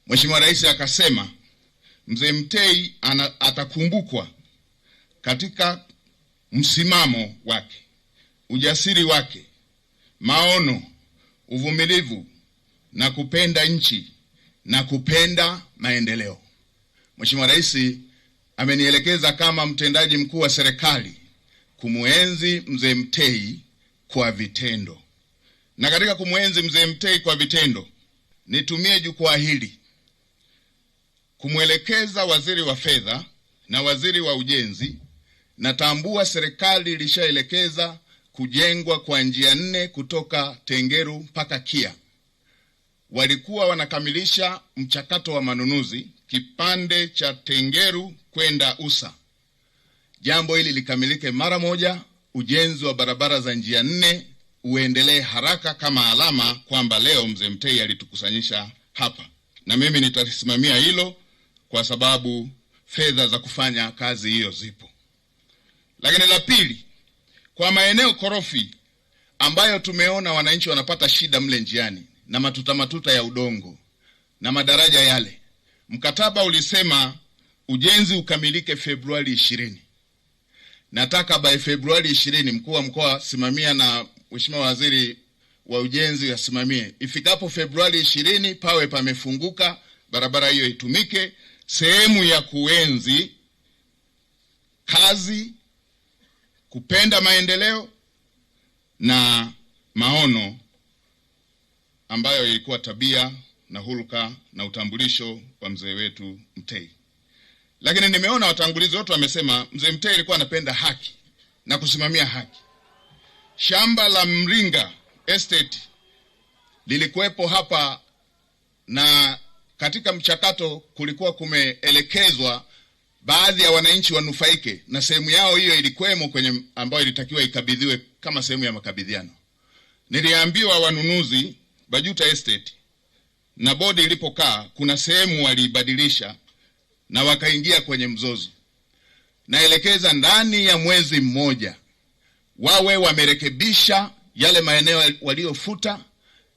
Mheshimiwa Rais akasema Mzee Mtei atakumbukwa katika msimamo wake, ujasiri wake, maono, uvumilivu na kupenda nchi na kupenda maendeleo. Mheshimiwa Rais amenielekeza kama mtendaji mkuu wa serikali kumuenzi Mzee Mtei kwa vitendo. Na katika kumuenzi Mzee Mtei kwa vitendo, nitumie jukwaa hili kumwelekeza Waziri wa Fedha na Waziri wa Ujenzi. Natambua serikali ilishaelekeza kujengwa kwa njia 4 kutoka Tengeru mpaka Kia. Walikuwa wanakamilisha mchakato wa manunuzi kipande cha Tengeru kwenda Usa. Jambo hili likamilike mara moja, ujenzi wa barabara za njia 4 uendelee haraka, kama alama kwamba leo Mzee Mtei alitukusanyisha hapa. Na mimi nitasimamia hilo kwa sababu fedha za kufanya kazi hiyo zipo. Lakini la pili, kwa maeneo korofi ambayo tumeona wananchi wanapata shida mle njiani na matuta ya udongo na madaraja yale, mkataba ulisema ujenzi ukamilike Februari 20. Nataka by Februari 20 mkuu wa mkoa simamia na Mheshimiwa Waziri wa Ujenzi asimamie. Ifikapo Februari 20 pawe pamefunguka, barabara hiyo itumike, sehemu ya kuenzi kazi, kupenda maendeleo na maono ambayo ilikuwa tabia na hulka na utambulisho wa mzee wetu Mtei. Lakini nimeona watangulizi wote wamesema Mzee Mtei alikuwa anapenda haki na kusimamia haki. Shamba la Mringa Estate lilikuwepo hapa, na katika mchakato kulikuwa kumeelekezwa baadhi ya wananchi wanufaike, na sehemu yao hiyo ilikuwemo kwenye ambayo ilitakiwa ikabidhiwe kama sehemu ya makabidhiano. Niliambiwa wanunuzi Bajuta Estate na bodi ilipokaa, kuna sehemu walibadilisha na wakaingia kwenye mzozo. Naelekeza ndani ya mwezi mmoja wawe wamerekebisha yale maeneo waliofuta,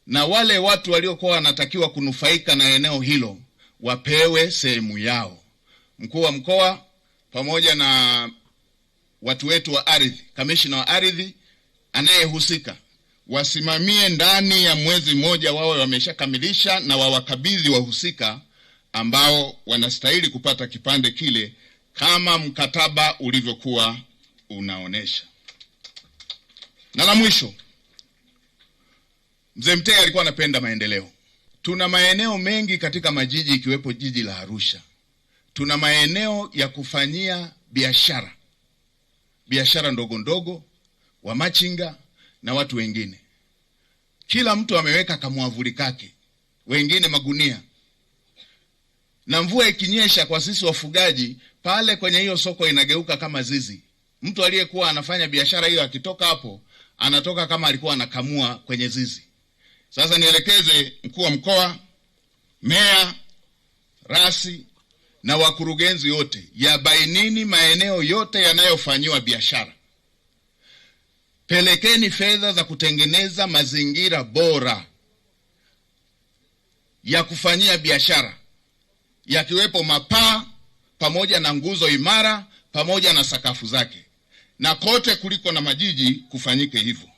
na wale watu waliokuwa wanatakiwa kunufaika na eneo hilo wapewe sehemu yao. Mkuu wa mkoa pamoja na watu wetu wa ardhi, kamishna wa ardhi anayehusika, wasimamie ndani ya mwezi mmoja wawe wameshakamilisha na wawakabidhi wahusika ambao wanastahili kupata kipande kile kama mkataba ulivyokuwa unaonesha. Na la mwisho, Mzee Mtei alikuwa anapenda maendeleo. Tuna maeneo mengi katika majiji ikiwepo jiji la Arusha. Tuna maeneo ya kufanyia biashara. Biashara ndogo ndogo, wa machinga na watu wengine. Kila mtu ameweka kamwavuli kake, wengine magunia. Na mvua ikinyesha kwa sisi wafugaji, pale kwenye hiyo soko inageuka kama zizi. Mtu aliyekuwa anafanya biashara hiyo akitoka hapo, anatoka kama alikuwa anakamua kwenye zizi. Sasa nielekeze mkuu wa mkoa, meya, rasi na wakurugenzi wote, yabainini maeneo yote yanayofanywa biashara. Pelekeni fedha za kutengeneza mazingira bora ya kufanyia biashara, yakiwepo mapaa pamoja na nguzo imara pamoja na sakafu zake. Na kote kuliko na majiji kufanyike hivyo.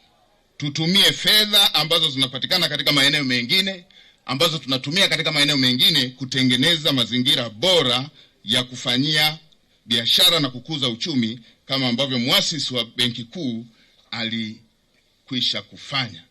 Tutumie fedha ambazo zinapatikana katika maeneo mengine, ambazo tunatumia katika maeneo mengine kutengeneza mazingira bora ya kufanyia biashara na kukuza uchumi, kama ambavyo muasisi wa Benki Kuu alikwisha kufanya.